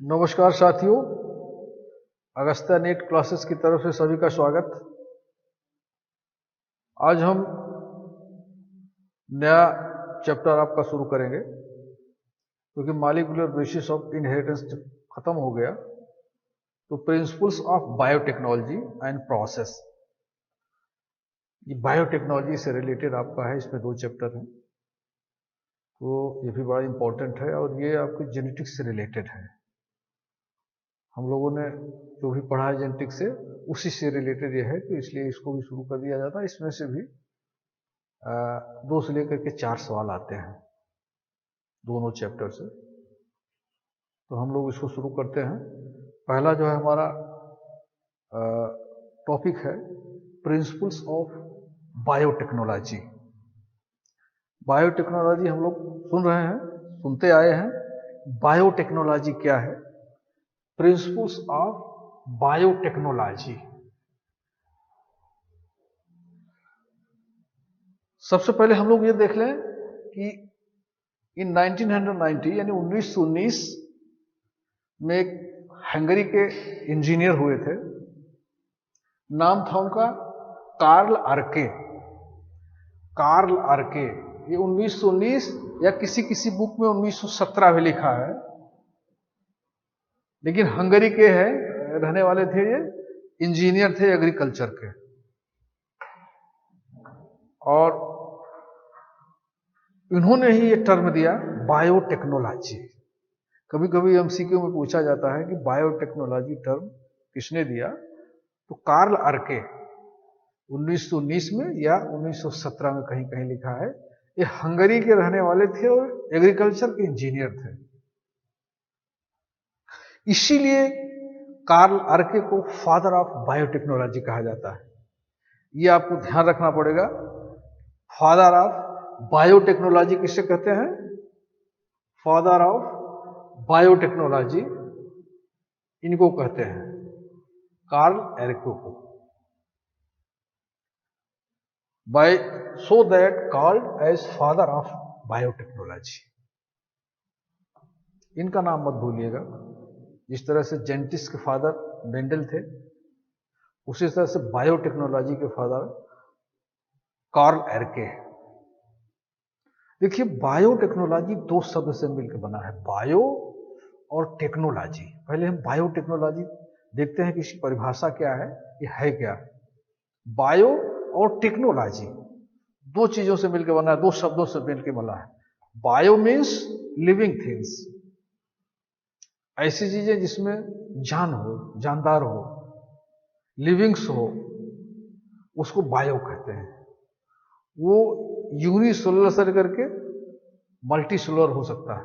नमस्कार साथियों, Agastya net classes की तरफ से सभी का स्वागत। आज हम नया चैप्टर आपका शुरू करेंगे क्योंकि मॉलिक्यूलर बेसिस ऑफ इनहेरिटेंस खत्म हो गया। तो principles of biotechnology and process, ये बायोटेक्नोलॉजी से रिलेटेड आपका है। इसमें 2 चैप्टर हैं, तो ये भी बड़ा इंपॉर्टेंट है और ये आपके जेनेटिक्स से रिलेटेड है। हम लोगों ने जो भी पढ़ा है जेनेटिक्स से, उसी से रिलेटेड ये है, तो इसलिए इसको भी शुरू कर दिया जाता है। इसमें से भी 2 से लेकर के 4 सवाल आते हैं दोनों चैप्टर से। तो हम लोग इसको शुरू करते हैं। पहला जो है हमारा टॉपिक है प्रिंसिपल्स ऑफ बायोटेक्नोलॉजी। बायोटेक्नोलॉजी हम लोग सुन रहे हैं, सुनते आए हैं। बायोटेक्नोलॉजी क्या है? Principles of biotechnology. सबसे पहले हम लोग ये देख लें कि इन 1990 यानी 1919 में एक हंगरी के इंजीनियर हुए थे। नाम था उनका कार्ल आर्के। कार्ल आर्के, ये 1919 या किसी किसी बुक में 1917 भी लिखा है, लेकिन हंगरी के हैं, रहने वाले थे। ये इंजीनियर थे एग्रीकल्चर के। और इन्होंने ही ये टर्म दिया बायोटेक्नोलॉजी। कभी कभी एमसीक्यू में पूछा जाता है कि बायोटेक्नोलॉजी टर्म किसने दिया, तो कार्ल आर्के 1919 में या 1917 में कहीं कहीं लिखा है। ये हंगरी के रहने वाले थे और एग्रीकल्चर के इंजीनियर थे। इसीलिए कार्ल आर्के को फादर ऑफ बायोटेक्नोलॉजी कहा जाता है। ये आपको ध्यान रखना पड़ेगा। फादर ऑफ बायोटेक्नोलॉजी किससे कहते हैं? फादर ऑफ बायोटेक्नोलॉजी इनको कहते हैं, कार्ल आर्के को। By so that called as father of biotechnology. इनका नाम मत भूलिएगा। जिस तरह से जेनेटिक्स के फादर मेंडल थे, उसी तरह से बायोटेक्नोलॉजी के फादर कार्ल आर्के। देखिए, बायोटेक्नोलॉजी 2 शब्द से मिलकर बना है, बायो और टेक्नोलॉजी। पहले हम बायोटेक्नोलॉजी देखते हैं कि इसकी परिभाषा क्या है, ये है क्या। बायो और टेक्नोलॉजी 2 चीजों से मिलकर बना है, 2 शब्दों से मिलकर बना है। बायो मीन्स लिविंग थिंग्स, ऐसी चीजें जिसमें जान हो, जानदार हो, लिविंग्स हो, उसको बायो कहते हैं। वो यूनिसेलुलर से करके मल्टीसेलुलर हो सकता है,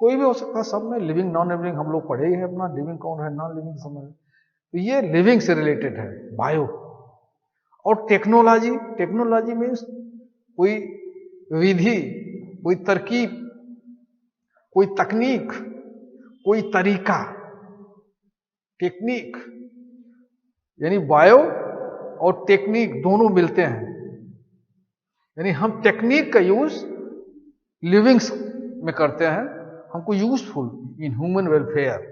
कोई भी हो सकता है। सब में लिविंग नॉन लिविंग हम लोग पढ़े ही हैं अपना, लिविंग कौन है, नॉन लिविंग समझ। तो ये लिविंग से रिलेटेड है बायो। और टेक्नोलॉजी, टेक्नोलॉजी मीन्स कोई विधि, कोई तरकीब, कोई तकनीक, कोई तरीका। टेक्निक यानी बायो और टेक्निक दोनों मिलते हैं। यानी हम टेक्निक का यूज लिविंग्स में करते हैं, हमको यूजफुल इन ह्यूमन वेलफेयर।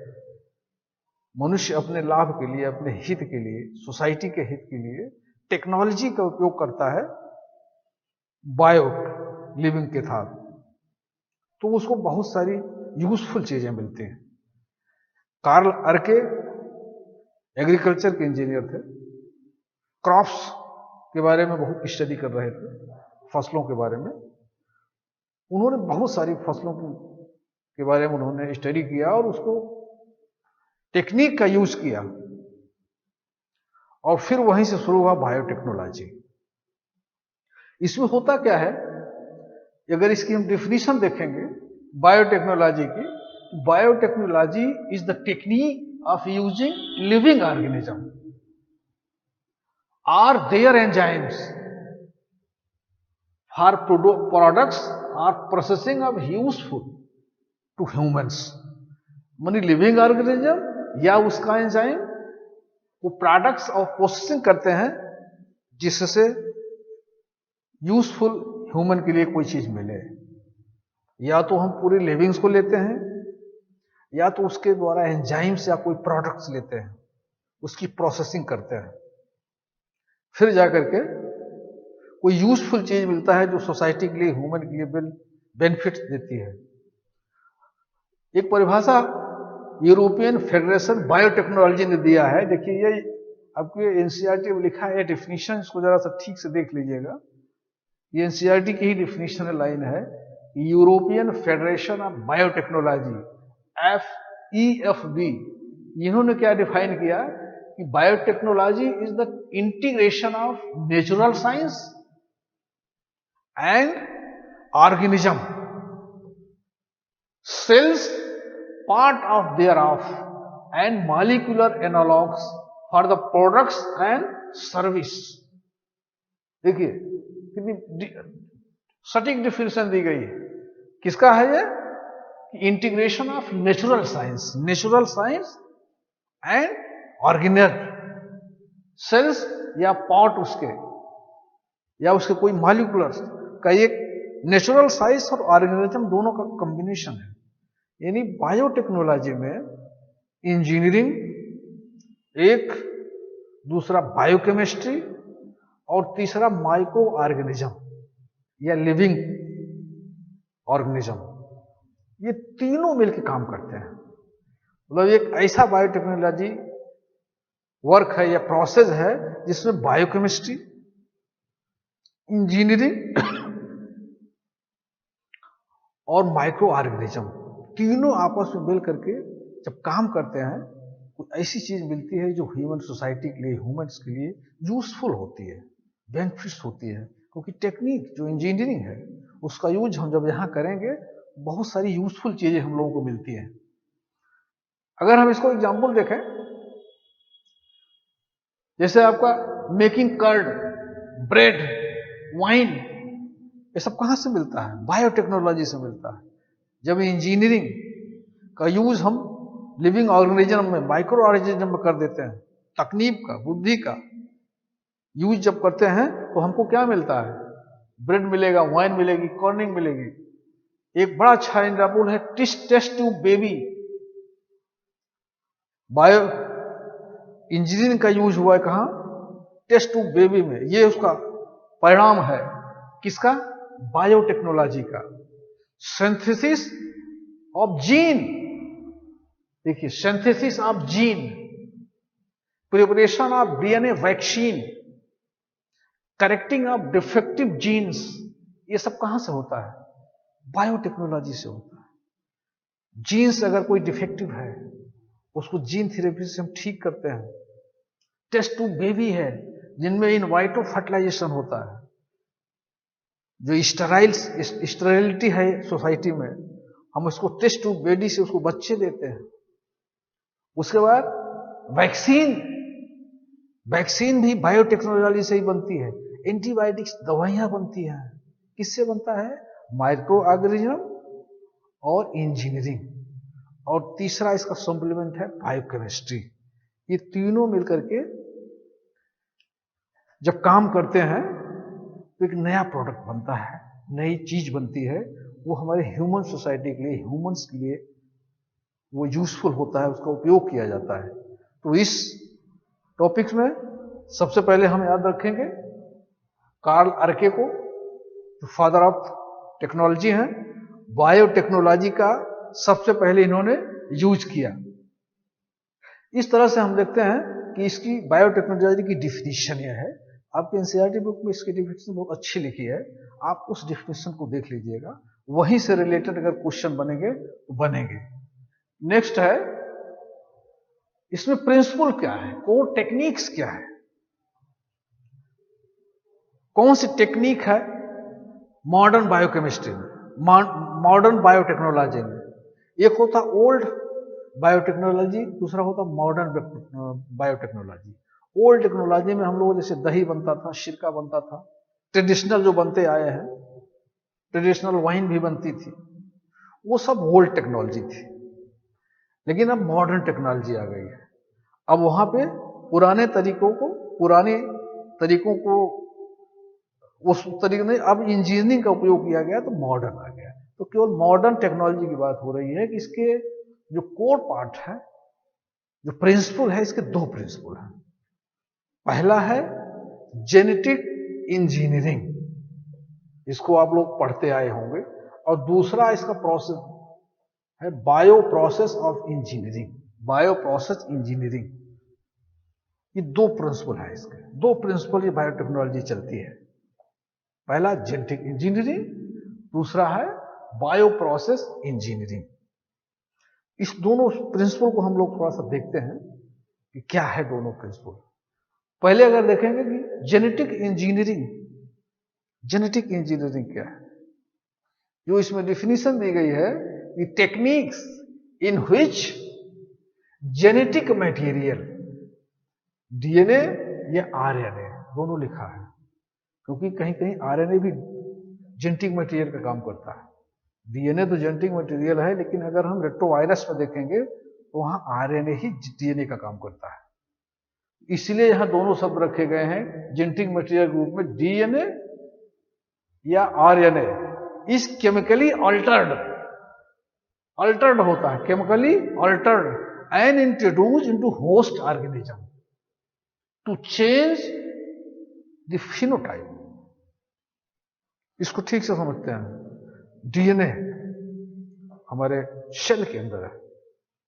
मनुष्य अपने लाभ के लिए, अपने हित के लिए, सोसाइटी के हित के लिए टेक्नोलॉजी का उपयोग करता है बायो लिविंग के साथ, तो उसको बहुत सारी यूजफुल चीजें मिलती हैं। कार्ल आर्के एग्रीकल्चर के इंजीनियर थे, क्रॉप्स के बारे में बहुत स्टडी कर रहे थे, फसलों के बारे में। उन्होंने बहुत सारी फसलों के बारे में उन्होंने स्टडी किया और उसको टेक्निक का यूज किया, और फिर वहीं से शुरू हुआ बायोटेक्नोलॉजी। इसमें होता क्या है, अगर इसकी हम डिफिनीशन देखेंगे बायोटेक्नोलॉजी की, biotechnology is the technique of using living organism और देयर एंजाइम्स फॉर प्रोडक्ट्स और processing of useful to humans. मानी लिविंग ऑर्गेनिज्म या उसका एंजाइम वो प्रोडक्ट्स और प्रोसेसिंग करते हैं जिससे यूजफुल ह्यूमन के लिए कोई चीज मिले। या तो हम पूरी लिविंग्स को लेते हैं, या तो उसके द्वारा एंजाइम्स या कोई प्रोडक्ट्स लेते हैं, उसकी प्रोसेसिंग करते हैं, फिर जाकर के कोई यूजफुल चीज मिलता है जो सोसाइटी के लिए, ह्यूमन के लिए बेनिफिट्स देती है। एक परिभाषा यूरोपियन फेडरेशन बायोटेक्नोलॉजी ने दिया है। देखिए ये आपके एनसीईआरटी में लिखा है, डेफिनेशन इसको जरा सा ठीक से देख लीजिएगा। ये एनसीईआरटी की ही डेफिनेशन लाइन है। European federation of biotechnology, FEFB, इन्होंने क्या डिफाइन किया कि biotechnology is the integration of natural science and organism, cells part of thereof and molecular analogues for the products and service। देखिए कितनी सटीक डिफिनेशन दी गई है। किसका है ये? Integration of natural science and organic cells या पार्ट उसके या उसके कोई मॉलिक्यूलर्स का एक नेचुरल साइंस और ऑर्गेनिज्म दोनों का कॉम्बिनेशन है। यानी बायोटेक्नोलॉजी में इंजीनियरिंग एक, दूसरा बायोकेमिस्ट्री और तीसरा माइक्रो ऑर्गेनिज्म या लिविंग ऑर्गेनिज्म, ये तीनों मिलकर काम करते हैं। मतलब एक ऐसा बायोटेक्नोलॉजी वर्क है या प्रोसेस है जिसमें बायोकेमिस्ट्री, इंजीनियरिंग और माइक्रो ऑर्गेनिज्म तीनों आपस में मिल करके जब काम करते हैं तो ऐसी चीज मिलती है जो ह्यूमन सोसाइटी के लिए, ह्यूमंस के लिए यूजफुल होती है, बेनिफिट्स होती है। क्योंकि टेक्निक जो इंजीनियरिंग है उसका यूज हम जब यहां करेंगे बहुत सारी यूजफुल चीजें हम लोगों को मिलती हैं। अगर हम इसको एग्जाम्पल देखें, जैसे आपका मेकिंग कर्ड, ब्रेड, वाइन, ये सब कहां से मिलता है? बायोटेक्नोलॉजी से मिलता है। जब इंजीनियरिंग का यूज हम लिविंग ऑर्गेनिज्म में, माइक्रो ऑर्गेनिज्म में कर देते हैं, तकनीक का, बुद्धि का यूज जब करते हैं तो हमको क्या मिलता है? ब्रेड मिलेगा, वाइन मिलेगी, कॉर्निंग मिलेगी। एक बड़ा अच्छा एग्जाम्पल है test tube baby. Bio engineering का यूज हुआ है कहां? टेस्ट ट्यूब बेबी में। ये उसका परिणाम है किसका? बायोटेक्नोलॉजी का। सिंथेसिस ऑफ जीन, देखिए synthesis of gene, preparation of DNA vaccine, correcting of defective genes, ये सब कहां से होता है? बायोटेक्नोलॉजी से होता है। जीन्स अगर कोई डिफेक्टिव है उसको जीन थेरेपी से हम ठीक करते हैं। टेस्ट ट्यूब बेबी है जिनमें इन वाइटो फर्टिलाइजेशन होता है। जो स्टेरिलिटी है सोसाइटी में, हम उसको टेस्ट ट्यूब बेबी से उसको बच्चे देते हैं। उसके बाद वैक्सीन भी बायोटेक्नोलॉजी से ही बनती है। एंटीबायोटिक्स दवाइयां बनती हैं, किससे बनता है? माइक्रो ऑर्गेनिज्म और इंजीनियरिंग। और तीसरा इसका सप्लीमेंट है बायोकेमिस्ट्री। ये तीनों मिलकर के जब काम करते हैं तो एक नया प्रोडक्ट बनता है, नई चीज बनती है। वो हमारे ह्यूमन सोसाइटी के लिए, ह्यूमंस के लिए वो यूजफुल होता है, उसका उपयोग किया जाता है। तो इस टॉपिक्स में सबसे पहले हम याद रखेंगे कार्ल अर्के को, जो फादर ऑफ टेक्नोलॉजी हैं। बायोटेक्नोलॉजी का सबसे पहले इन्होंने यूज किया। इस तरह से हम देखते हैं कि इसकी बायोटेक्नोलॉजी की डिफिनीशन यह है। आपके एनसीईआरटी बुक में इसकी डिफिनीशन बहुत अच्छी लिखी है, आप उस डिफिनीशन को देख लीजिएगा। वहीं से रिलेटेड अगर क्वेश्चन बनेंगे तो बनेंगे। नेक्स्ट है, इसमें प्रिंसिपल क्या है, कोर टेक्निक्स क्या है, कौन सी टेक्निक है मॉडर्न बायोकेमिस्ट्री में, मॉडर्न बायोटेक्नोलॉजी में। एक होता ओल्ड बायोटेक्नोलॉजी, दूसरा होता मॉडर्न बायोटेक्नोलॉजी। ओल्ड टेक्नोलॉजी में हम लोग जैसे दही बनता था, सिरका बनता था, ट्रेडिशनल जो बनते आए हैं, ट्रेडिशनल वाइन भी बनती थी, वो सब ओल्ड टेक्नोलॉजी थी। लेकिन अब मॉडर्न टेक्नोलॉजी आ गई है। अब वहां पे पुराने तरीकों को उस तरीके में अब इंजीनियरिंग का उपयोग किया गया तो मॉडर्न आ गया। तो केवल मॉडर्न टेक्नोलॉजी की बात हो रही है कि इसके जो कोर पार्ट है, जो प्रिंसिपल है, इसके दो प्रिंसिपल हैं। पहला है जेनेटिक इंजीनियरिंग, इसको आप लोग पढ़ते आए होंगे, और दूसरा इसका प्रोसेस है bio process of engineering, bio process engineering. ये दो प्रिंसिपल है इसके, दो प्रिंसिपल ये बायोटेक्नोलॉजी चलती है। पहला जेनेटिक इंजीनियरिंग, दूसरा है बायो प्रोसेस इंजीनियरिंग। इस दोनों प्रिंसिपल को हम लोग थोड़ा सा देखते हैं कि क्या है दोनों प्रिंसिपल। पहले अगर देखेंगे कि जेनेटिक इंजीनियरिंग, जेनेटिक इंजीनियरिंग क्या है, जो इसमें डिफिनीशन दी गई है कि techniques in which genetic material, DNA या आरएनए दोनों लिखा है, क्योंकि कहीं कहीं आरएनए भी जेनेटिक मटेरियल का काम करता है। डीएनए तो जेनेटिक मटेरियल है, लेकिन अगर हम रेट्रोवायरस में देखेंगे तो वहां आरएनए ही डीएनए का काम करता है। इसलिए यहां दोनों शब्द रखे गए हैं जेनेटिक मटेरियल के रूप में। डीएनए या आरएनए इज केमिकली अल्टर्ड होता है, chemically altered and introduce into host organism to change the phenotype. इसको ठीक से समझते हैं। डीएनए हमारे सेल के अंदर है,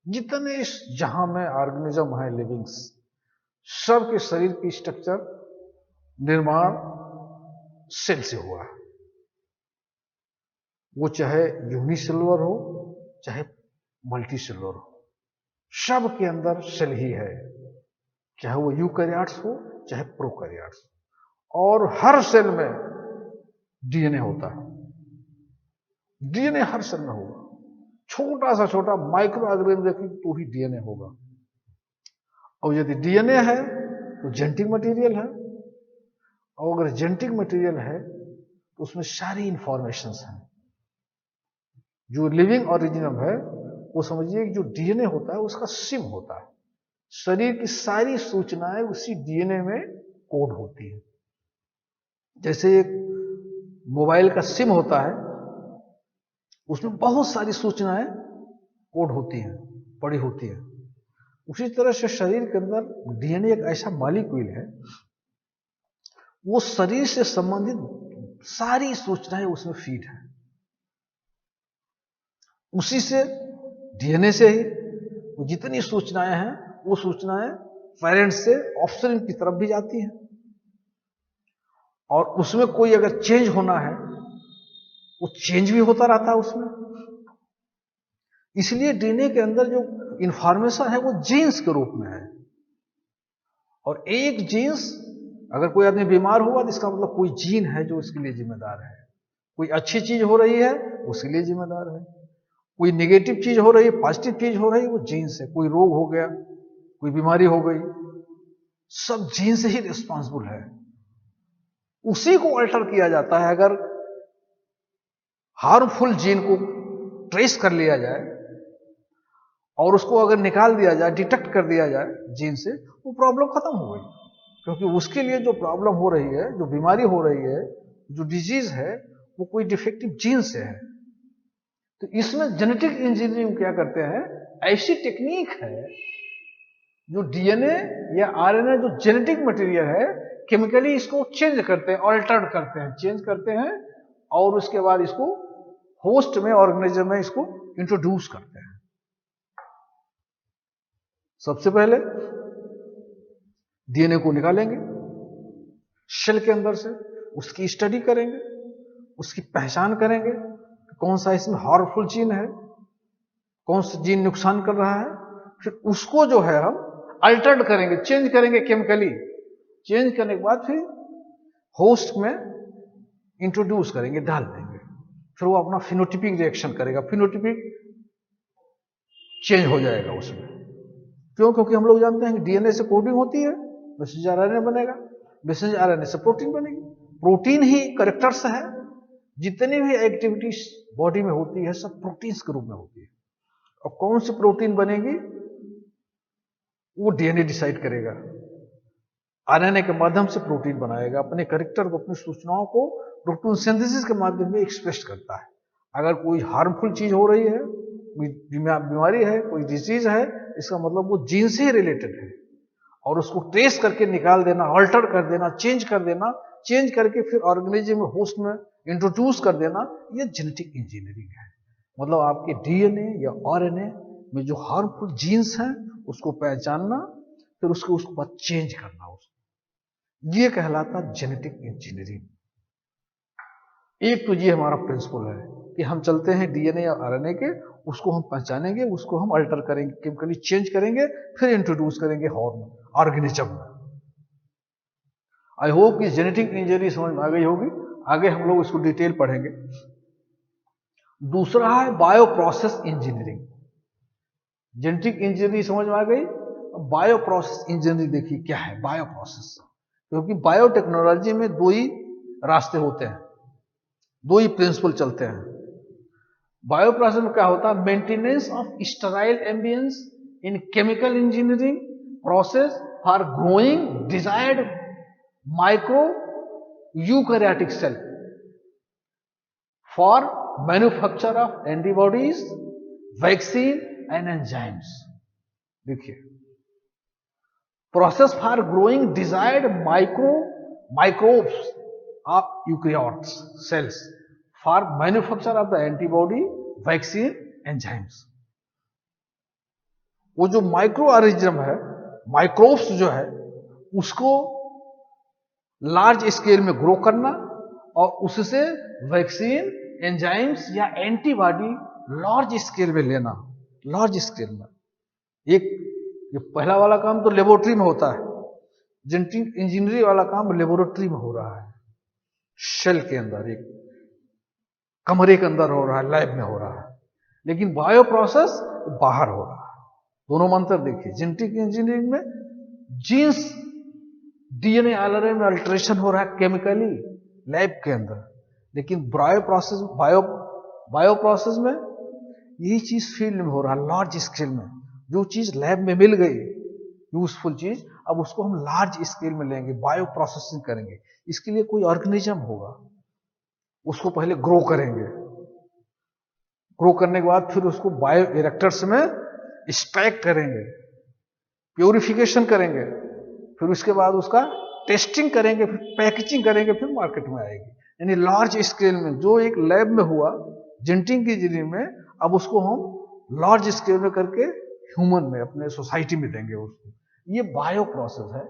जितने जहां में ऑर्गेनिज्म है लिविंग्स, सब के शरीर की स्ट्रक्चर निर्माण सेल से हुआ है। वो चाहे यूनिसेलुलर हो चाहे मल्टीसेलुलर हो, सब के अंदर सेल ही है, चाहे वो यूकैरियोट्स हो चाहे प्रोकैरियोट्स। और हर सेल में डीएनए होता है, डीएनए हर सेल में होगा। छोटा सा छोटा माइक्रो ऑर्गेनिज्म देखिए तो ही डीएनए होगा। और यदि डीएनए है तो जेनेटिक मटेरियल है, और अगर जेनेटिक मटेरियल है तो उसमें सारी इंफॉर्मेशंस हैं। जो लिविंग ऑर्गेनिज्म है वो समझिए कि जो डीएनए होता है उसका सिम होता है, शरीर की सारी सूचनाएं उसी डीएनए में कोड होती है। जैसे एक मोबाइल का सिम होता है, उसमें बहुत सारी सूचनाएं कोड होती हैं, पड़ी होती हैं। उसी तरह से शरीर के अंदर डीएनए एक ऐसा मॉलिक्यूल है, वो शरीर से संबंधित सारी सूचनाएं उसमें फीड है। उसी से डीएनए से ही वो जितनी सूचनाएं हैं वो सूचनाएं पेरेंट्स से ऑफस्प्रिंग की तरफ भी जाती हैं, और उसमें कोई अगर चेंज होना है वो चेंज भी होता रहता है उसमें। इसलिए डीएनए के अंदर जो इंफॉर्मेशन है वो जीन्स के रूप में है, और एक जीन्स अगर कोई आदमी बीमार हुआ तो इसका मतलब कोई जीन है जो उसके लिए जिम्मेदार है। कोई अच्छी चीज हो रही है उसके लिए जिम्मेदार है, कोई नेगेटिव चीज हो रही है, पॉजिटिव चीज हो रही है, वो जीन्स है। कोई रोग हो गया, कोई बीमारी हो गई, सब जीन से ही रिस्पॉन्सिबल है। उसी को अल्टर किया जाता है। अगर हार्मफुल जीन को ट्रेस कर लिया जाए और उसको अगर निकाल दिया जाए, डिटेक्ट कर दिया जाए जीन से, वो प्रॉब्लम खत्म हो गई। क्योंकि उसके लिए जो प्रॉब्लम हो रही है, जो बीमारी हो रही है, जो डिजीज है, वो कोई डिफेक्टिव जीन से है। तो इसमें जेनेटिक इंजीनियरिंग क्या करते हैं, ऐसी टेक्निक है जो डीएनए या आरएनए जो जेनेटिक मटेरियल है, केमिकली इसको चेंज करते हैं, अल्टर करते हैं, चेंज करते हैं, और उसके बाद इसको होस्ट में, ऑर्गेनिज्म में इसको इंट्रोड्यूस करते हैं। सबसे पहले डीएनए को निकालेंगे सेल के अंदर से, उसकी स्टडी करेंगे, उसकी पहचान करेंगे, कौन सा इसमें हार्मफुल जीन है, कौन सा जीन नुकसान कर रहा है। फिर उसको जो है हम अल्टर्ड करेंगे, चेंज करेंगे केमिकली। चेंज करने के बाद फिर होस्ट में इंट्रोड्यूस करेंगे, डाल देंगे। फिर वो अपना फिनोटिपिक रिएक्शन करेगा, फिनोटिपिक चेंज हो जाएगा उसमें। क्यों? क्योंकि हम लोग जानते हैं कि डीएनए से कोडिंग होती है, मैसेंजर आरएनए बनेगा, मैसेंजर आरएनए से प्रोटीन बनेगी। प्रोटीन ही कैरेक्टर्स है, जितनी भी एक्टिविटीज बॉडी में होती है सब प्रोटीन्स के रूप में होती है। और कौन सी प्रोटीन बनेगी वो डीएनए डिसाइड करेगा। आरएनए के माध्यम से प्रोटीन बनाएगा, अपने कैरेक्टर को, अपनी सूचनाओं को प्रोटीन सिंथेसिस के माध्यम में एक्सप्रेस करता है। अगर कोई हार्मफुल चीज हो रही है कोई बीमारी है, कोई डिजीज है, इसका मतलब वो जीन से ही रिलेटेड है, और उसको ट्रेस करके निकाल देना, अल्टर कर देना, चेंज करके फिर ऑर्गेनिज्म में, होस्ट में इंट्रोड्यूस कर देना, ये जेनेटिक इंजीनियरिंग है। मतलब आपके डीएनए या आरएनए में जो हार्मफुल जीन्स हैं उसको पहचानना, फिर उसको बाद चेंज करना, उसको, ये कहलाता जेनेटिक इंजीनियरिंग। एक तो ये हमारा प्रिंसिपल है कि हम चलते हैं डीएनए या आरएनए के, उसको हम पहचानेंगे, उसको हम अल्टर करेंगे, केमिकली चेंज करेंगे, फिर इंट्रोड्यूस करेंगे ऑर्गेनिज्म में। आई होप कि जेनेटिक इंजीनियरिंग समझ में आ गई होगी। आगे हम लोग इसको डिटेल पढ़ेंगे। दूसरा है bio process engineering. Genetic engineering समझ में आ गई। बायो प्रोसेस इंजीनियरिंग देखिए क्या है बायो प्रोसेस, क्योंकि बायोटेक्नोलॉजी में दो ही रास्ते होते हैं, दो ही प्रिंसिपल चलते हैं। बायो प्रोसेस में क्या होता है? Maintenance of sterile ambience in chemical engineering process for growing desired micro eukaryotic cell for manufacture of antibodies, vaccine and enzymes. देखिए, process for growing desired microbes of eukaryotes cells for manufacture of the antibody, vaccine, enzymes. वो जो micro organism है, microbes जो है, उसको large scale में grow करना और उससे वैक्सीन, एंजाइम्स या एंटीबॉडी लार्ज स्केल में लेना, लार्ज स्केल में। ये पहला वाला काम तो लेबोरेटरी में होता है, जेनेटिक इंजीनियरिंग वाला काम लेबोरेटरी में हो रहा है, सेल के अंदर, एक कमरे के अंदर हो रहा है, लैब में हो रहा है। लेकिन बायो प्रोसेस बाहर हो रहा है। दोनों में अंतर देखिए। जेनेटिक इंजीनियरिंग में जीन्स, डीएनए आरएनए में अल्टरेशन हो रहा है केमिकली लैब के अंदर, लेकिन बायो प्रोसेस में यही चीज फील्ड में हो रहा है, लार्ज स्केल में। जो चीज लैब में मिल गई, यूजफुल चीज, अब उसको हम लार्ज स्केल में लेंगे, बायो प्रोसेसिंग करेंगे। इसके लिए कोई ऑर्गेनिज्म होगा, उसको पहले ग्रो करेंगे, ग्रो करने के बाद फिर उसको बायो रिएक्टर्स में स्टैक करेंगे, प्यूरिफिकेशन करेंगे, फिर उसके बाद उसका टेस्टिंग करेंगे, फिर पैकेजिंग करेंगे, फिर मार्केट में आएगी। यानी लार्ज स्केल में जो एक लैब में हुआ जेनेटिक इंजीनियरिंग में, अब उसको हम लार्ज स्केल में करके ह्यूमन में, अपने सोसाइटी में देंगे उसको। ये बायो प्रोसेस है।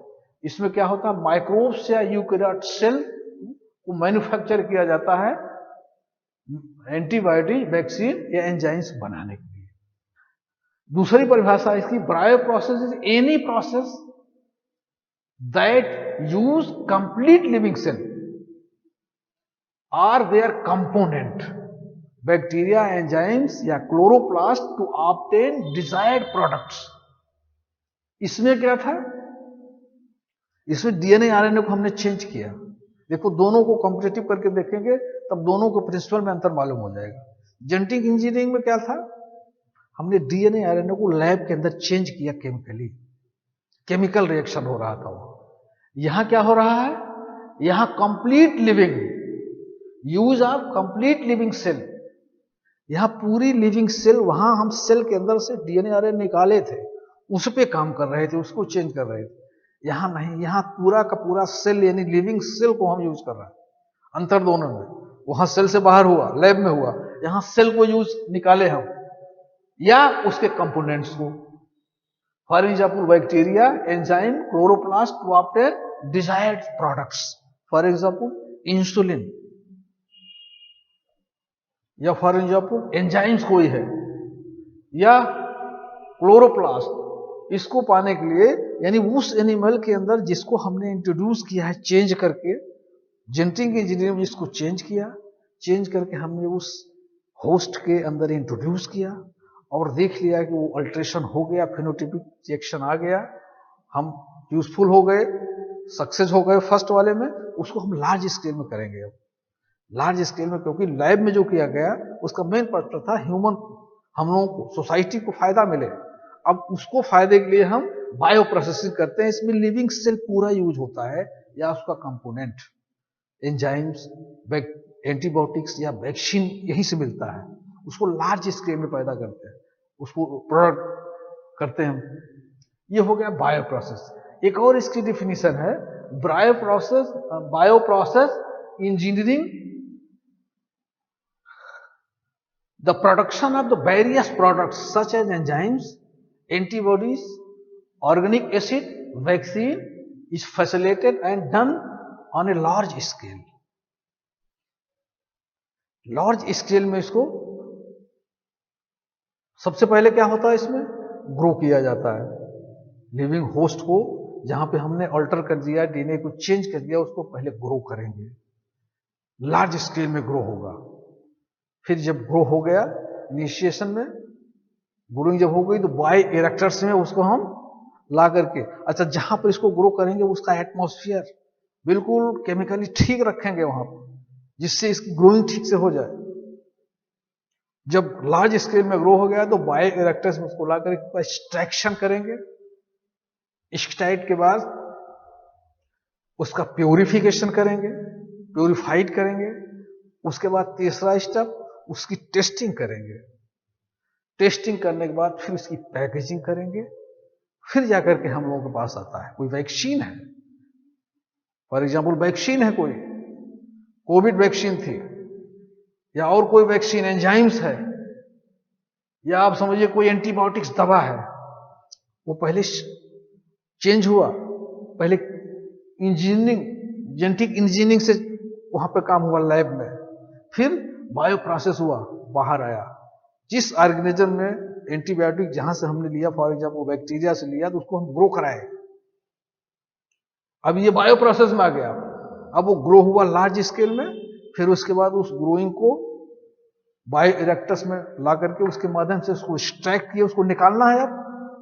इसमें क्या होता है? माइक्रोब्स या यूकैरियोट सेल को मैन्युफैक्चर किया जाता है एंटीबॉडी, वैक्सीन या एंजाइम्स बनाने के लिए। दूसरी परिभाषा इसकी, bio process is any process that use complete living cell or their component, bacteria, enzymes या chloroplast to obtain desired products. इसमें क्या था? इसमें डीएनए आरएनए को हमने चेंज किया। देखो, दोनों को कॉम्पिटिटिव करके देखेंगे तब दोनों को प्रिंसिपल में अंतर मालूम हो जाएगा। जेनेटिक इंजीनियरिंग में क्या था? हमने डीएनए आरएनए को लैब के अंदर चेंज किया केमिकली, केमिकल रिएक्शन हो रहा था वो। यहां क्या हो रहा है? यहां complete living, use of complete living cell. यहां पूरी लिविंग सेल, वहां हम सेल के अंदर से डीएनए आरएनए निकाले थे, उस पे काम कर रहे थे, उसको चेंज कर रहे थे। यहां नहीं, यहां पूरा का पूरा सेल यानी लिविंग सेल को हम यूज कर रहे हैं। अंतर दोनों में, वहां सेल से बाहर हुआ, लैब में हुआ, यहां सेल को यूज निकाले हम या उसके कंपोनेंट्स को। For example bacteria, enzyme, chloroplast to obtain desired products. For example insulin, या फॉर एग्जाम्पल एंजाइम्स कोई है, या क्लोरोप्लास्ट, इसको पाने के लिए, यानी उस एनिमल के अंदर जिसको हमने इंट्रोड्यूस किया है चेंज करके, जेनेटिक इंजीनियरिंग में जिसको चेंज किया, चेंज करके हमने उस होस्ट के अंदर इंट्रोड्यूस किया और देख लिया कि वो अल्ट्रेशन हो गया, फिनोटाइपिक रिएक्शन आ गया, हम यूजफुल हो गए, सक्सेस हो गए फर्स्ट वाले में, उसको हम लार्ज स्केल में करेंगे। अब लार्ज स्केल में, क्योंकि लैब में जो किया गया उसका मेन पर्पस था ह्यूमन, हम लोगों को, सोसाइटी को फायदा मिले। अब उसको फायदे के लिए हम बायो प्रोसेसिंग करते हैं। इसमें लिविंग सेल पूरा यूज होता है या उसका कंपोनेंट, एंजाइम्स, एंटीबायोटिक्स या वैक्सीन यहीं से मिलता है। उसको लार्ज स्केल में पैदा करते हैं, उसको प्रोडक्ट करते हैं हम। ये हो गया बायो प्रोसेस। एक और इसकी डिफिनीशन है, bio process engineering the production of the various products such as enzymes, antibodies, organic acid, vaccine is facilitated and done on a large scale. Large scale में इसको सबसे पहले क्या होता है, इसमें ग्रो किया जाता है। लिविंग होस्ट को जहां पे हमने अल्टर कर दिया, डीएनए को चेंज कर दिया, उसको पहले ग्रो करेंगे, लार्ज स्केल में ग्रो होगा। फिर जब ग्रो हो गया, इनिशिएशन में ग्रोइंग जब हो गई तो बाय इरेक्टर्स में उसको हम ला करके, अच्छा जहां पर इसको ग्रो करेंगे उसका एटमॉस्फेयर बिल्कुल केमिकली ठीक रखेंगे वहां पर, जिससे इसकी ग्रोइंग ठीक से हो जाए। जब लार्ज स्केल में ग्रो हो गया तो बाय इरेक्टर्स में उसको ला करके एक्सट्रैक्शन करेंगे। एक्सट्रैक्ट के बाद उसका प्योरिफिकेशन करेंगे, प्योरीफाइड करेंगे। उसके बाद तीसरा स्टेप, उसकी टेस्टिंग करेंगे। टेस्टिंग करने के बाद फिर उसकी पैकेजिंग करेंगे। फिर जाकर के हम लोगों के पास आता है कोई वैक्सीन है, फॉर एग्जाम्पल वैक्सीन है, कोई कोविड वैक्सीन थी, या और कोई वैक्सीन एंजाइम्स है, या आप समझिए कोई एंटीबायोटिक्स दवा है। वो पहले चेंज हुआ, पहले इंजीनियरिंग, जेनेटिक इंजीनियरिंग से वहां पे काम हुआ लैब में, फिर बायो प्रोसेस हुआ, बाहर आया। जिस ऑर्गेनिज्म में एंटीबायोटिक जहां से हमने लिया, फॉर एग्जाम्पल बैक्टीरिया से लिया, तो उसको हम ग्रो कराए। अब ये बायो प्रोसेस में आ गया। अब वो ग्रो हुआ लार्ज स्केल में, फिर उसके बाद उस ग्रोइंग को बायो इरेक्टर्स में ला करके उसके माध्यम से उसको एक्सट्रैक्ट किया, उसको निकालना है अब,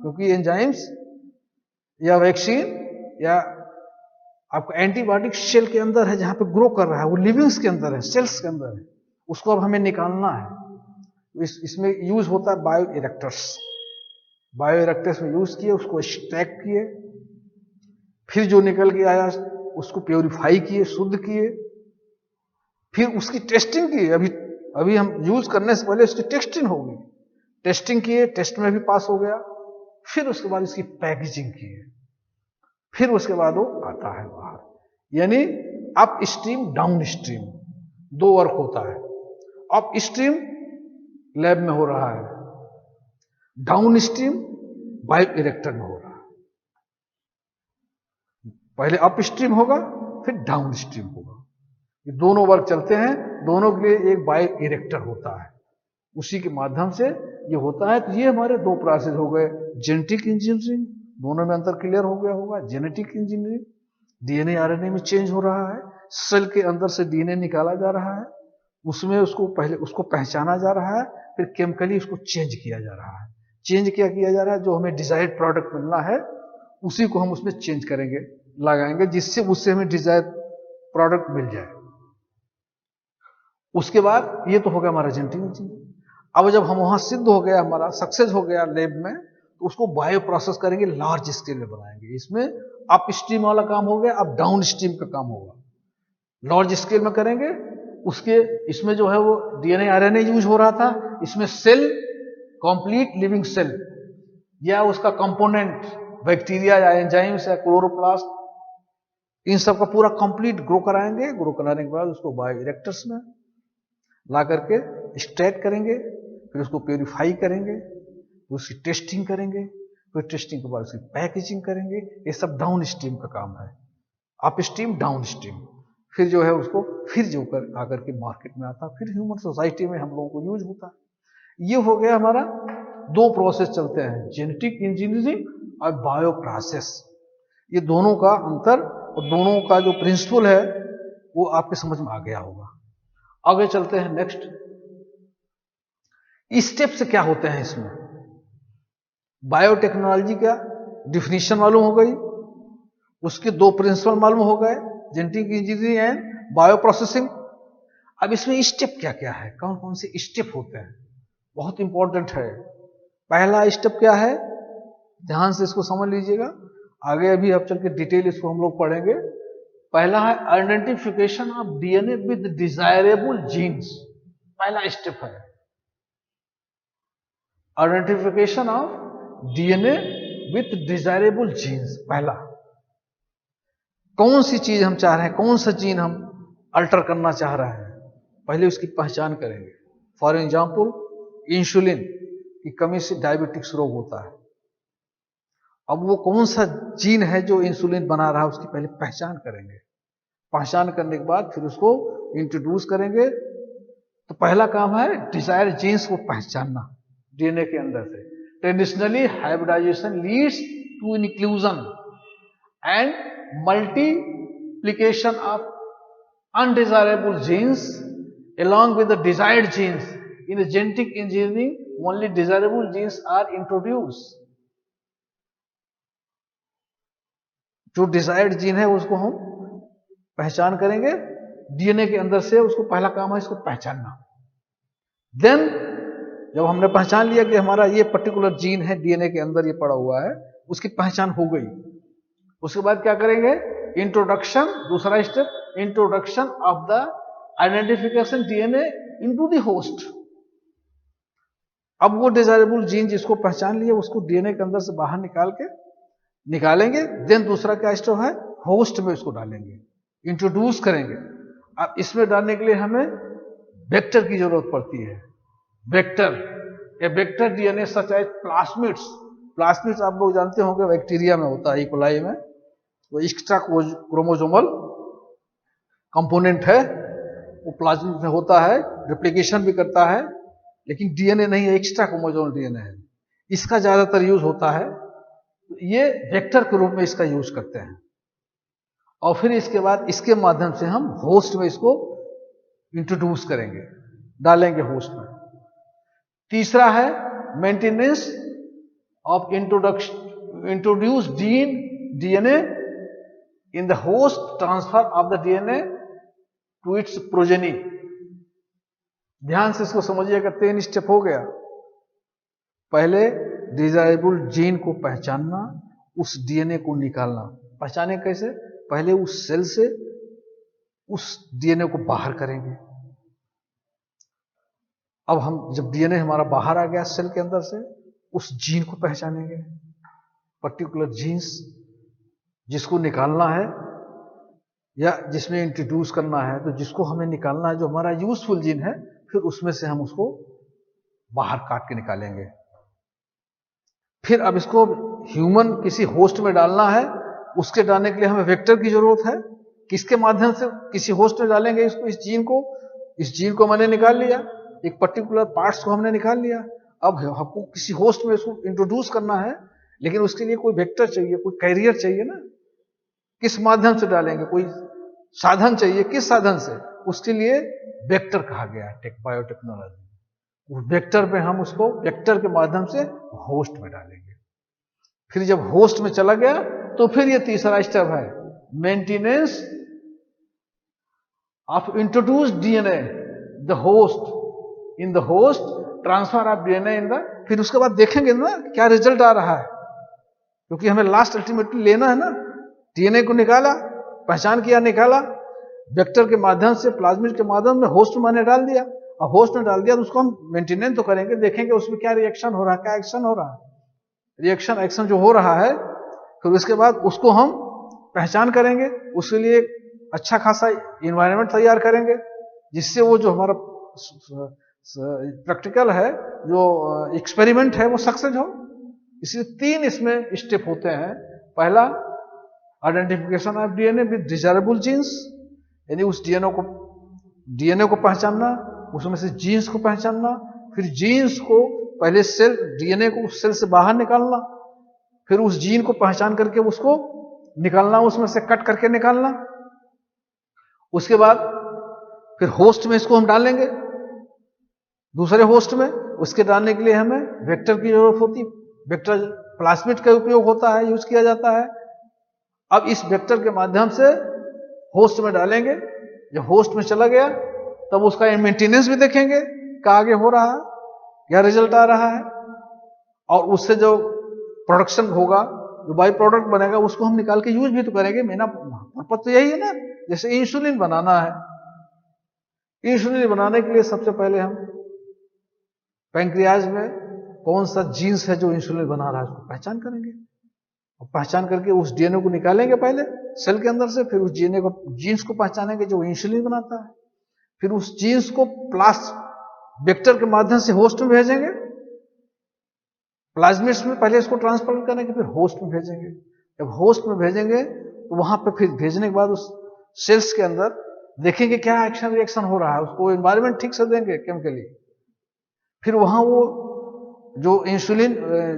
क्योंकि एंजाइम्स या वैक्सीन या आपका एंटीबायोटिक सेल के अंदर है, जहां पे ग्रो कर रहा है, वो लिविंग्स के अंदर है, सेल्स के अंदर है, उसको अब हमें निकालना है। इसमें यूज होता है बायो इरेक्टर्स। बायो इरेक्टर्स में यूज किए, उसको एक्सट्रैक्ट किए, फिर जो निकल के आया उसको प्योरीफाई किए, शुद्ध किए, फिर उसकी टेस्टिंग की। अभी हम यूज करने से पहले उसकी टेस्टिंग होगी, टेस्टिंग किए, टेस्ट में भी पास हो गया। फिर उसके बाद इसकी पैकेजिंग की, फिर उसके बाद वो आता है बाहर। यानी अप स्ट्रीम डाउन स्ट्रीम दो वर्क होता है। अप स्ट्रीम लैब में हो रहा है, डाउन स्ट्रीम बायो इरेक्टर में हो रहा है। पहले अप स्ट्रीम होगा, फिर डाउन स्ट्रीम होगा। ये दोनों वर्क चलते हैं, दोनों के लिए एक बायो इरेक्टर होता है, उसी के माध्यम से ये होता है। तो ये हमारे दो प्रोसेस हो गए, जेनेटिक इंजीनियरिंग, दोनों में अंतर क्लियर हो गया होगा। जेनेटिक इंजीनियरिंग, डीएनए आरएनए में चेंज हो रहा है, सेल के अंदर से डीएनए निकाला जा रहा है, उसमें उसको पहले उसको पहचाना जा रहा है, फिर केमिकली उसको चेंज किया जा रहा है। चेंज क्या किया जा रहा है, जो हमें डिजायर्ड प्रोडक्ट मिलना है उसी को हम उसमें चेंज करेंगे, लगाएंगे, जिससे उससे हमें डिजायर्ड प्रोडक्ट मिल जाए। उसके बाद ये तो हो गया हमारा जेनेटिक इंजीनियरिंग। अब जब हम वहां सिद्ध हो गया, हमारा सक्सेस हो गया लैब में, तो उसको बायो प्रोसेस करेंगे, लार्ज स्केल में बनाएंगे। इसमें अप स्ट्रीम वाला काम हो गया, अब डाउन स्ट्रीम का काम होगा। लार्ज स्केल में करेंगे, उसके इसमें जो है वो डीएनए आरएनए यूज हो रहा था, इसमें सेल, कंप्लीट लिविंग सेल या उसका कंपोनेंट बैक्टीरिया या एंजाइम्स या क्लोरोप्लास्ट, इन सब का पूरा कंप्लीट ग्रो कराएंगे। ग्रो कराने के बाद उसको बायो इरेक्टर्स में ला करके एक्सट्रैक्ट करेंगे, फिर उसको प्योरीफाई करेंगे, उसकी टेस्टिंग करेंगे, फिर टेस्टिंग के बाद उसकी पैकेजिंग करेंगे। ये सब डाउन स्ट्रीम का काम है, अप स्ट्रीम डाउन स्ट्रीम। फिर जो है उसको फिर जो कर आकर के मार्केट में आता, फिर ह्यूमन सोसाइटी में हम लोगों को यूज होता है। ये हो गया हमारा, दो प्रोसेस चलते हैं, जेनेटिक इंजीनियरिंग और बायो प्रोसेस। ये दोनों का अंतर और दोनों का जो प्रिंसिपल है वो आपके समझ में आ गया होगा। आगे चलते हैं नेक्स्ट स्टेप्स क्या होते हैं इसमें। बायोटेक्नोलॉजी का डिफिनीशन मालूम हो गई, उसके दो प्रिंसिपल मालूम हो गए, genetic engineering and bio processing. अब इसमें स्टेप क्या क्या है, कौन कौन से स्टेप होते हैं, बहुत इंपॉर्टेंट है। पहला स्टेप क्या है, ध्यान से इसको समझ लीजिएगा, आगे अभी अब चल के डिटेल इसको हम लोग पढ़ेंगे। पहला है identification of DNA with desirable genes, पहला स्टेप है। Identification of DNA with desirable genes. पहला, कौन सी चीज हम चाह रहे हैं, कौन सा जीन हम अल्टर करना चाह रहे हैं, पहले उसकी पहचान करेंगे। फॉर एग्जाम्पल, इंसुलिन की कमी से डायबिटिक्स रोग होता है। अब वो कौन सा जीन है जो इंसुलिन बना रहा है, उसकी पहले पहचान करेंगे। पहचान करने के बाद फिर उसको इंट्रोड्यूस करेंगे। तो पहला काम है डिजायर जीन्स को पहचानना डीएनए के अंदर से। Traditionally hybridization leads to inclusion and multiplication of undesirable genes along with the desired genes. In the genetic engineering, only desirable genes are introduced. जो डिजायर्ड जीन है उसको हम पहचान करेंगे डीएनए के अंदर से। उसको पहला काम है इसको पहचानना। देन जब हमने पहचान लिया कि हमारा ये पर्टिकुलर जीन है डीएनए के अंदर, ये पड़ा हुआ है, उसकी पहचान हो गई, उसके बाद क्या करेंगे, इंट्रोडक्शन। दूसरा step, introduction of the identification DNA into the host. अब वो डिजायरेबल जीन जिसको पहचान लिया उसको डीएनए के अंदर से बाहर निकालेंगे। देन दूसरा क्या स्टेप है, होस्ट में उसको डालेंगे, इंट्रोड्यूस करेंगे। अब इसमें डालने के लिए हमें वेक्टर की जरूरत पड़ती है। वेक्टर, ए वेक्टर डीएनए सच एज प्लास्मिड्स। प्लास्मिड्स आप लोग जानते होंगे बैक्टीरिया में होता है, इकोलाई में। वो एक्स्ट्रा क्रोमोसोमल कंपोनेंट है, वो प्लाज्मिड में होता है, रेप्लिकेशन भी करता है, लेकिन डीएनए नहीं है, एक्स्ट्रा क्रोमोसोमल डीएनए है। इसका ज्यादातर यूज होता है। तो ये वेक्टर के रूप में इसका यूज करते हैं। और फिर इसके बाद इसके माध्यम से हम होस्ट में इसको इंट्रोड्यूस करेंगे, डालेंगे होस्ट में। तीसरा है maintenance of introduce DNA in the host, transfer of the DNA to its progeny। ध्यान से इसको समझिएगा, 3 स्टेप हो गया। पहले डिजायरेबल जीन को पहचानना, उस डीएनए को निकालना। पहचाने कैसे, पहले उस सेल से उस डीएनए को बाहर करेंगे। अब हम जब डीएनए हमारा बाहर आ गया सेल के अंदर से, उस जीन को पहचानेंगे, पर्टिकुलर जीन्स जिसको निकालना है या जिसमें इंट्रोड्यूस करना है। तो जिसको हमें निकालना है, जो हमारा यूजफुल जीन है, फिर उसमें से हम उसको बाहर काट के निकालेंगे। फिर अब इसको ह्यूमन किसी होस्ट में डालना है। उसके डालने के लिए हमें वेक्टर की जरूरत है। किसके माध्यम से किसी होस्ट में डालेंगे इसको, इस जीन को मैंने निकाल लिया, एक पर्टिकुलर पार्ट्स को हमने निकाल लिया। अब हमको किसी होस्ट में इसको इंट्रोड्यूस करना है, लेकिन उसके लिए कोई वेक्टर चाहिए, कोई कैरियर चाहिए ना। किस माध्यम से डालेंगे, कोई साधन चाहिए, किस साधन से, उसके लिए वेक्टर कहा गया है बायोटेक्नोलॉजी। वेक्टर पे हम उसको वेक्टर के माध्यम से होस्ट में डालेंगे। फिर जब होस्ट में चला गया तो फिर ये तीसरा स्टेप है maintenance of introduce DNA the host in the host, transfer of DNA in the. फिर उसके बाद देखेंगे ना क्या रिजल्ट आ रहा है, क्योंकि हमें लास्ट अल्टीमेटली लेना है ना। डीएनए को निकाला, पहचान किया, निकाला, वेक्टर के माध्यम से, प्लाज्मिड के माध्यम में होस्ट में डाल दिया। और होस्ट में डाल दिया तो उसको हम मेंटेनेंस तो करेंगे, देखेंगे उसमें क्या रिएक्शन हो रहा है, क्या एक्शन हो रहा है। रिएक्शन एक्शन जो हो रहा है, फिर उसके बाद उसको हम पहचान करेंगे। उसके लिए अच्छा खासा इन्वायरमेंट तैयार करेंगे, जिससे वो जो हमारा प्रैक्टिकल है, जो एक्सपेरिमेंट है, वो सक्सेस हो। इसलिए 3 इसमें स्टेप होते हैं। पहला identification of DNA with desirable genes, यानी उस डीएनए को पहचानना, उसमें से जीन्स को पहचानना। फिर जीन्स को पहले सेल, डीएनए को उस सेल से बाहर निकालना, फिर उस जीन को पहचान करके उसको निकालना, उसमें से कट करके निकालना। उसके बाद फिर होस्ट में इसको हम डालेंगे, दूसरे होस्ट में। उसके डालने के लिए हमें वेक्टर की जरूरत होती है। वेक्टर प्लाज्मिड का उपयोग होता है, यूज किया जाता है। अब इस वेक्टर के माध्यम से होस्ट में डालेंगे। जब होस्ट में चला गया तब उसका मेंटेनेंस भी देखेंगे, क्या आगे हो रहा है, क्या रिजल्ट आ रहा है। और उससे जो प्रोडक्शन होगा, जो बाई प्रोडक्ट बनेगा, उसको हम निकाल के यूज भी तो करेंगे। मेरा पर्पज तो यही है ना। जैसे इंसुलिन बनाना है, इंसुलिन बनाने के लिए सबसे पहले हम पैंक्रियाज में कौन सा जीन्स है जो इंसुलिन बना रहा है, उसको पहचान करेंगे। और पहचान करके उस डीएनए को निकालेंगे पहले सेल के अंदर से, फिर उस डीएनए को, जीन्स को पहचानेंगे जो इंसुलिन बनाता है, फिर उस जीन्स को वेक्टर के माध्यम से होस्ट में भेजेंगे, प्लाज्मिड्स में पहले इसको ट्रांसफर करेंगे, फिर होस्ट में भेजेंगे। जब होस्ट में भेजेंगे तो वहां पे फिर भेजने के बाद उस सेल्स के अंदर देखेंगे क्या एक्शन रिएक्शन हो रहा है, उसको एनवायरनमेंट ठीक से देंगे केमिकली, फिर वहां वो जो इंसुलिन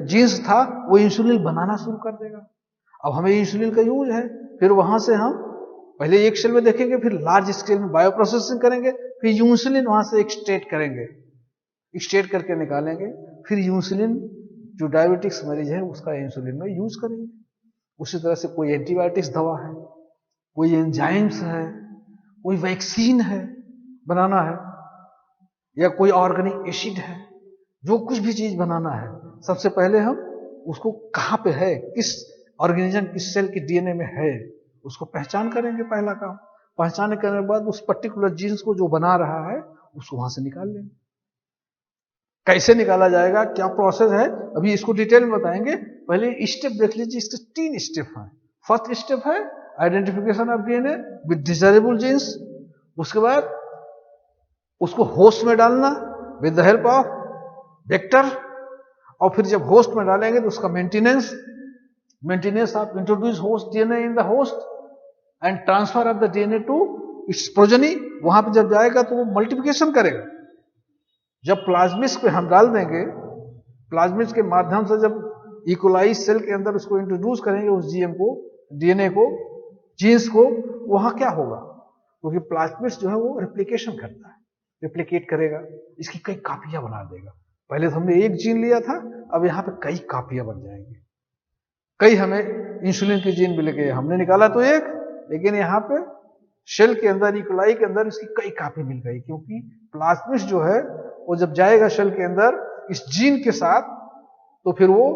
जीन्स था वो इंसुलिन बनाना शुरू कर देगा। अब हमें इंसुलिन का यूज है, फिर वहां से हम पहले एक सेल में देखेंगे, फिर लार्ज स्केल में बायो प्रोसेसिंग करेंगे, फिर इंसुलिन वहां से एक्सट्रैक्ट करेंगे, एक्सट्रैक्ट करके निकालेंगे, फिर इंसुलिन जो डायबिटिक्स मरीज है उसका इंसुलिन में यूज करेंगे। उसी तरह से कोई एंटीबायोटिक्स दवा है, कोई एंजाइम्स है, कोई वैक्सीन है बनाना है, या कोई ऑर्गेनिक एसिड है, जो कुछ भी चीज बनाना है, सबसे पहले हम उसको कहाँ पे है, किस ऑर्गेनिज्म किस सेल के डीएनए में है, उसको पहचान करेंगे। पहला काम पहचान करने के बाद उस पर्टिकुलर जीन्स को जो बना रहा है उसको वहां से निकाल लेंगे। कैसे निकाला जाएगा, क्या प्रोसेस है, अभी इसको डिटेल में बताएंगे। पहले स्टेप देख लीजिए, इसके 3 स्टेप हैं। फर्स्ट स्टेप है identification of DNA with desirable genes, उसके बाद उसको होस्ट में डालना with the help of vector, और फिर जब होस्ट में डालेंगे तो उसका maintenance of introduce host DNA in the host and transfer of the DNA to its progeny. वहां पे जब जाएगा तो वो मल्टीप्लिकेशन करेगा। जब प्लाज्मिड्स पे हम डाल देंगे, प्लाज्मिड्स के माध्यम से जब इकोलाई सेल के अंदर उसको इंट्रोड्यूस करेंगे, उस जीएम को, डीएनए को, जीन्स को, वहां क्या होगा, क्योंकि प्लाज्मिड्स जो है वो रिप्लिकेशन करता है, रिप्लिकेट करेगा, इसकी कई कापियां बना देगा। पहले तो हमने एक जीन लिया था, अब यहां पे कई कापियां बन जाएंगी। कई हमें इंसुलिन की जीन मिल गई, हमने निकाला तो एक, लेकिन यहाँ पे सेल के अंदर, इकोलाई के अंदर इसकी कई कापी मिल गई, क्योंकि प्लाज्मिड्स जो है वो जब जाएगा सेल के अंदर इस जीन के साथ तो फिर वो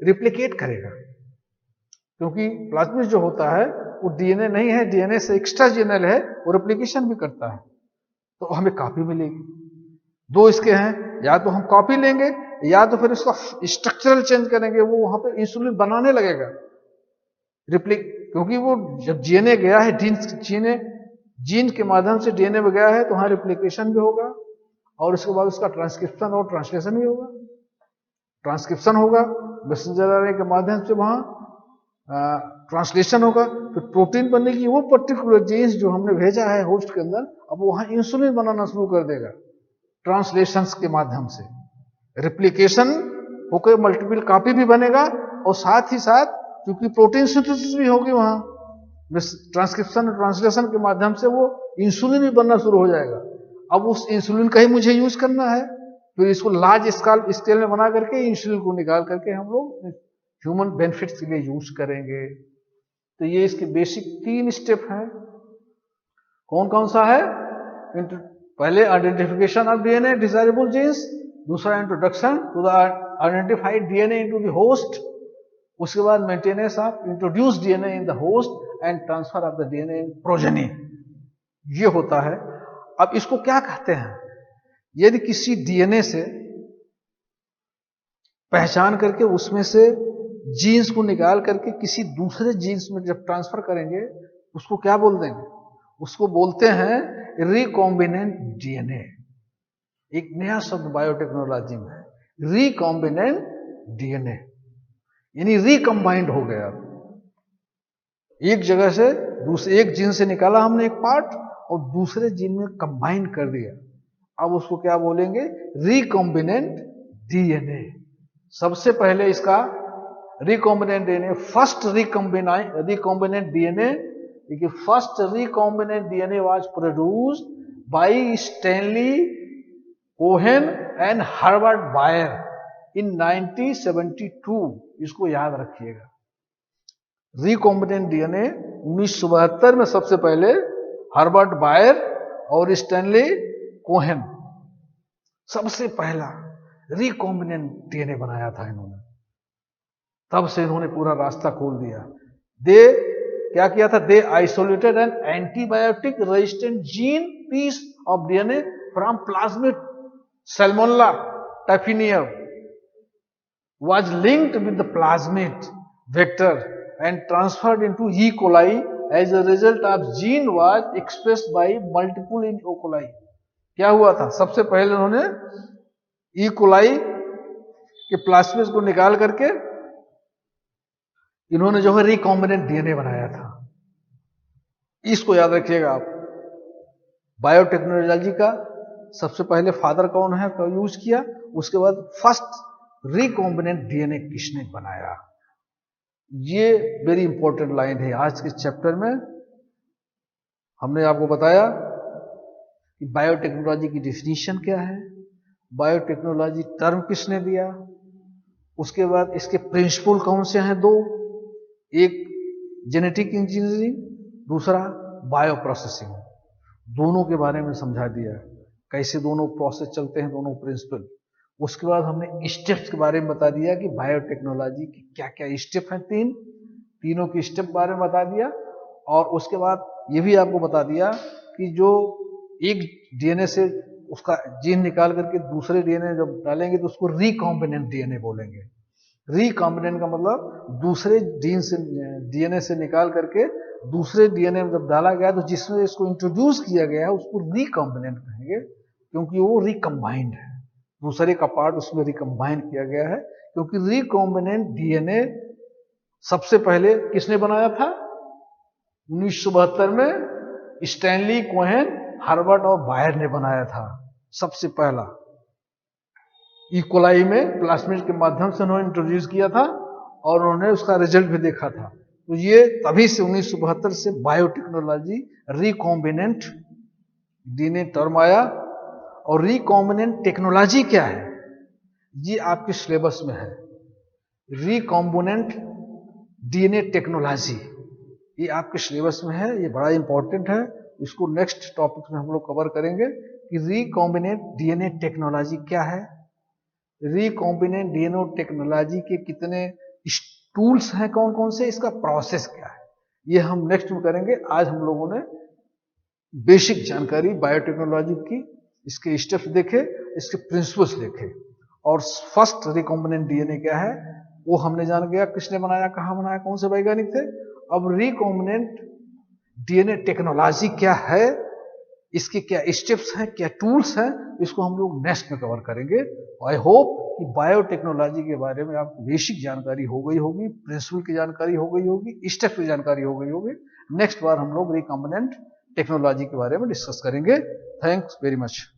रिप्लिकेट करेगा, क्योंकि प्लाज्मिड्स जो होता है वो डीएनए नहीं है, डीएनए से एक्स्ट्रा जीनल है, वो रिप्लिकेशन भी करता है, तो हमें कॉपी मिलेगी। 2 इसके हैं, या तो हम कॉपी लेंगे या तो फिर इसका स्ट्रक्चरल चेंज करेंगे, वो वहां पे इंसुलिन बनाने लगेगा क्योंकि वो जब डीएनए गया है, जीन के माध्यम से डीएनए में गया है, तो वहां रिप्लिकेशन भी होगा और उसके बाद उसका ट्रांसक्रिप्शन और ट्रांसलेशन भी होगा। ट्रांसक्रिप्शन होगा मैसेंजर आरएनए के माध्यम से, वहां ट्रांसलेशन होगा, फिर प्रोटीन बनने की वो पर्टिकुलर जीन्स जो हमने भेजा है होस्ट के अंदर, अब वहां इंसुलिन बनाना शुरू कर देगा ट्रांसलेशन के माध्यम से। रिप्लिकेशन होकर मल्टीपल कॉपी भी बनेगा, और साथ ही साथ क्योंकि प्रोटीन सिंथेसिस भी होगी वहां, ट्रांसक्रिप्शन और ट्रांसलेशन के माध्यम से वो इंसुलिन भी बनना शुरू हो जाएगा। अब उस इंसुलिन का ही मुझे यूज करना है, फिर इसको लार्ज स्केल में बना करके इंसुलिन को निकाल करके हम लोग ह्यूमन बेनिफिट्स के लिए यूज करेंगे। तो ये इसके बेसिक 3 स्टेप हैं। कौन कौन सा है? पहले identification of DNA desirable genes, दूसरा introduction to the identified DNA into the host, उसके बाद maintenance of introduce DNA in the host and transfer of the DNA in progeny, ये होता है। अब इसको क्या कहते हैं? यदि किसी डीएनए से पहचान करके उसमें से जीन्स को निकाल करके किसी दूसरे जीन्स में जब ट्रांसफर करेंगे, उसको क्या बोल देंगे? उसको बोलते हैं रिकॉम्बिनेंट डीएनए। एक नया शब्द बायोटेक्नोलॉजी में है, रिकॉम्बिनेंट डीएनए, यानी रिकम्बाइंड हो गया। एक जगह से दूसरे, एक जीन से निकाला हमने एक पार्ट और दूसरे जीन में कंबाइन कर दिया, अब उसको क्या बोलेंगे? Recombinant DNA. सबसे पहले इसका recombinant DNA, first recombinant DNA, first recombinant DNA was produced by Stanley Cohen and Herbert Boyer in 1972। इसको याद रखिएगा। रिकॉम्बिनेंट डीएनए 1972 में सबसे पहले हर्बर्ट बायर और स्टैनली कोहेन सबसे पहला रिकॉम्बिनेंट डीएनए बनाया था इन्होंने। तब से इन्होंने पूरा रास्ता खोल दिया। क्या किया था? They isolated an antibiotic resistant gene piece of DNA from plasmid Salmonella typhimurium. was linked with the plasmid vector and transferred into E. coli as a result of gene was expressed by multiple in E. coli. क्या हुआ था? सबसे पहले उन्होंने E. coli के plasmid को निकाल करके इन्होंने जो है रिकॉम्बिनेंट डीएनए बनाया था। इसको याद रखिएगा आप। बायोटेक्नोलॉजी का सबसे पहले फादर कौन है का यूज किया, उसके बाद फर्स्ट रिकॉम्बिनेंट डीएनए किसने बनाया। ये वेरी इंपॉर्टेंट लाइन है। आज के चैप्टर में हमने आपको बताया कि बायोटेक्नोलॉजी की डेफिनेशन क्या है, बायोटेक्नोलॉजी टर्म किसने दिया, उसके बाद इसके प्रिंसिपल कौन से हैं दो, एक जेनेटिक इंजीनियरिंग, दूसरा बायो प्रोसेसिंग, दोनों के बारे में समझा दिया, कैसे दोनों प्रोसेस चलते हैं, दोनों प्रिंसिपल। उसके बाद हमने स्टेप्स के बारे में बता दिया कि बायोटेक्नोलॉजी की क्या क्या स्टेप हैं, तीनों के स्टेप बारे में बता दिया। और उसके बाद ये भी आपको बता दिया कि जो एक डीएनए से उसका जीन निकाल करके दूसरे डीएनए जब डालेंगे तो उसको रिकॉम्बिनेंट डीएनए बोलेंगे। रिकॉम्बिनेंट का मतलब दूसरे जीन से डीएनए से निकाल करके दूसरे डीएनए में जब डाला गया तो जिसमें इसको इंट्रोड्यूस किया गया है उसको रिकॉम्बिनेंट कहेंगे, क्योंकि वो रिकम्बाइंड है, दूसरे का पार्ट उसमें रिकम्बाइन किया गया है। क्योंकि रिकॉम्बिनेंट डीएनए सबसे पहले किसने बनाया था? 1972 में स्टैनली कोहेन, हार्वर्ड और बायर ने बनाया था सबसे पहला। ई. कोलाई में प्लास्मिड के माध्यम से उन्होंने इंट्रोड्यूस किया था और उन्होंने उसका रिजल्ट भी देखा था। तो ये तभी से 1972 से बायोटेक्नोलॉजी रिकॉम्बिनेंट डीएनए टर्म आया। और रिकॉम्बिनेंट टेक्नोलॉजी क्या है ये आपके सिलेबस में है। रिकॉम्बिनेंट डीएनए टेक्नोलॉजी ये आपके सिलेबस में है, ये बड़ा इंपॉर्टेंट है। इसको नेक्स्ट टॉपिक में हम लोग कवर करेंगे कि रिकॉम्बिनेंट डीएनए टेक्नोलॉजी क्या है, रिकॉम्बिनेंट डीएनए टेक्नोलॉजी के कितने टूल्स हैं, कौन कौन से, इसका प्रोसेस क्या है, ये हम नेक्स्ट में करेंगे। आज हम लोगों ने बेसिक जानकारी बायोटेक्नोलॉजी की, इसके स्टेप्स देखे, इसके प्रिंसिपल्स देखे, और फर्स्ट रिकॉम्बिनेंट डीएनए क्या है वो हमने जान गया, किसने बनाया, कहां बनाया, कौन से वैज्ञानिक थे। अब रिकॉम्बिनेंट डीएनए टेक्नोलॉजी क्या है, इसके क्या स्टेप्स हैं, क्या टूल्स हैं, इसको हम लोग नेक्स्ट में कवर करेंगे। आई होप कि बायोटेक्नोलॉजी के बारे में आपको बेसिक जानकारी हो गई होगी, प्रिंसिपल की जानकारी हो गई होगी, स्टेप की जानकारी हो गई होगी। नेक्स्ट बार हम लोग रिकॉम्बिनेंट टेक्नोलॉजी के बारे में डिस्कस करेंगे। Thanks very much.